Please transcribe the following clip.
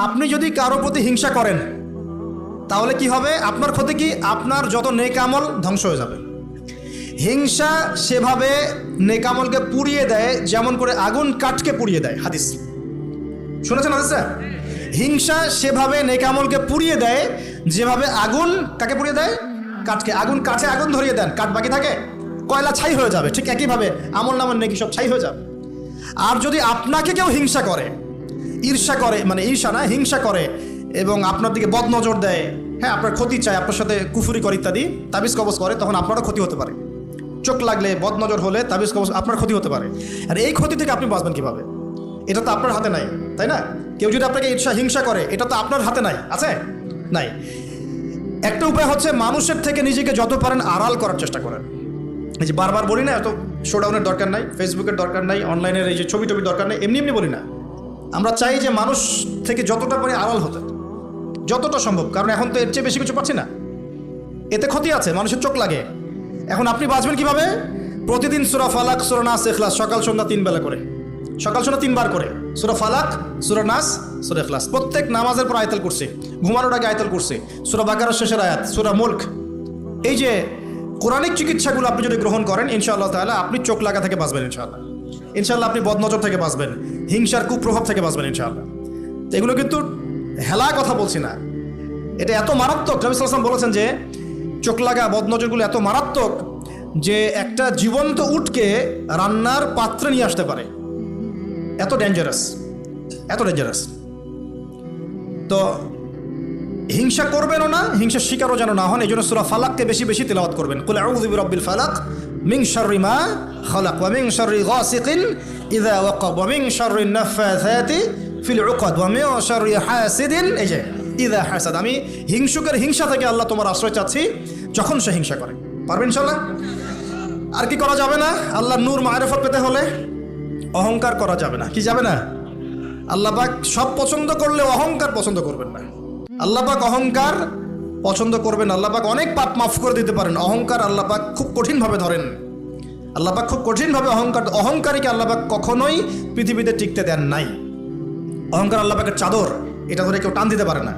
আপনি যদি কারো প্রতি হিংসা করেন তাহলে কি হবে? আপনার ক্ষতি কি? আপনার যত নেক আমল ধ্বংস হয়ে যাবে। হিংসা সেভাবে নেক আমলকে পুড়িয়ে দেয় যেমন করে আগুন কাঠকে পুড়িয়ে দেয়। হাদিস শুনেছেন হাদিসটা? হিংসা সেভাবে নেক আমলকে পুড়িয়ে দেয় যেভাবে আগুন কাকে পুড়িয়ে দেয়? কাঠকে। আগুন কাঠে আগুন ধরিয়ে দেন, কাঠ বাকি থাকে, কয়লা ছাই হয়ে যাবে। ঠিক একইভাবে আমল নামের নেকি সব ছাই হয়ে যাবে। আর যদি আপনাকে কেউ হিংসা করে, ঈর্ষা করে, মানে ঈর্ষা না, হিংসা করে এবং আপনার দিকে বদনজর দেয়, হ্যাঁ আপনার ক্ষতি চায়, আপনার সাথে কুফরি করে ইত্যাদি, তাবিজ কবজ করে, তখন আপনারও ক্ষতি হতে পারে। চোখ লাগলে, বদনজর হলে, তাবিজ কবজ, আপনার ক্ষতি হতে পারে। আর এই ক্ষতি থেকে আপনি বাঁচবেন কিভাবে? এটা তো আপনার হাতে নাই, তাই না? কেউ যদি আপনাকে ঈর্ষা হিংসা করে, এটা তো আপনার হাতে নাই, আছে? নাই। একটা উপায় হচ্ছে মানুষের থেকে নিজেকে যত পারেন আড়াল করার চেষ্টা করেন। এই যে বারবার বলি না, এত শোডাউনের দরকার নাই, ফেসবুকের দরকার নাই, অনলাইনের এই যে ছবি টবি দরকার নেই, এমনি এমনি বলি না। আমরা চাই যে মানুষ থেকে যতটা পারি আড়াল হতে, যতটা সম্ভব। কারণ এখন তো এর চেয়ে বেশি কিছু পাচ্ছি না, এতে ক্ষতি আছে, মানুষের চোখ লাগে। এখন আপনি বাঁচবেন কিভাবে? প্রতিদিন সূরা ফালাক, সূরা নাস, ইখলাস, সকাল সন্ধ্যা 3 বেলা করে, সকাল সন্ধ্যা 3 বার করে সূরা ফালাক, সূরা নাস, সূরা ইখলাস। প্রত্যেক নামাজের পর আয়াতুল কুরসি, ঘুমানোর আগে আয়াতুল কুরসি, সূরা বাকারার শেষের আয়াত, সূরা মুলক। এই যে কোরআনিক চিকিৎসাগুলো আপনি যদি গ্রহণ করেন, ইনশাআল্লাহ তাআলা আপনি চোখ লাগা থেকে বাঁচবেন। ইনশাআল্লাহ ইনশাআল্লাহ আপনি বদনজর থেকে বাঁচবেন, হিংসার কুপ্রভাব থেকে বাঁচবেন ইনশাআল্লাহ। তো এগুলো কিন্তু হেলা কথা বলছি না, এটা এত মারাত্মক। নবী সাল্লাল্লাহু আলাইহি ওয়াসাল্লাম বলেছেন যে চোখ লাগা বদনজরগুলো এত মারাত্মক যে একটা জীবন্ত উটকে রান্নার পাত্রে নিয়ে আসতে পারে। এত ডেঞ্জারাস, এত ডেঞ্জারাস। তো হিংসা করবেনও না, হিংসার শিকারও যেন না হন। এই জন্য সূরা ফালাককে বেশি বেশি তিলাওয়াত করবেন। কুল আউযু বিরাব্বিল ফালাক মিন শাররি মা খালাক ওয়া মিন শাররি গাসিকিন ইযা ওয়াকাব ওয়া মিন শাররিন নাফাসাতি ফিল উকাদ ওয়া মিন শাররি হাসিদিন এই যে ইযা হাসাদ। আমি হিংসুকের হিংসা থেকে আল্লাহ তোমার আশ্রয় চাচ্ছি যখন সে হিংসা করে। পারবেন ইনশাআল্লাহ? আর কি করা যাবে না? আল্লাহর নূর মারিফত পেতে হলে অহংকার করা যাবে না। কি যাবে না? আল্লাহ পাক সব পছন্দ করলে অহংকার পছন্দ করবেন না। আল্লাহ পাক অহংকার পছন্দ করবেন। আল্লাহ পাক অনেক পাপ মাফ করে দিতে পারেন। অহংকার আল্লাহ পাক খুব কঠিনভাবে ধরেন। আল্লাহ পাক খুব কঠিনভাবে অহংকারীকে আল্লাহ পাক কখনোই পৃথিবীতে টিকতে দেন নাই। অহংকার আল্লাহ পাকের চাদর, এটা ধরে কেউ টান দিতে পারে না।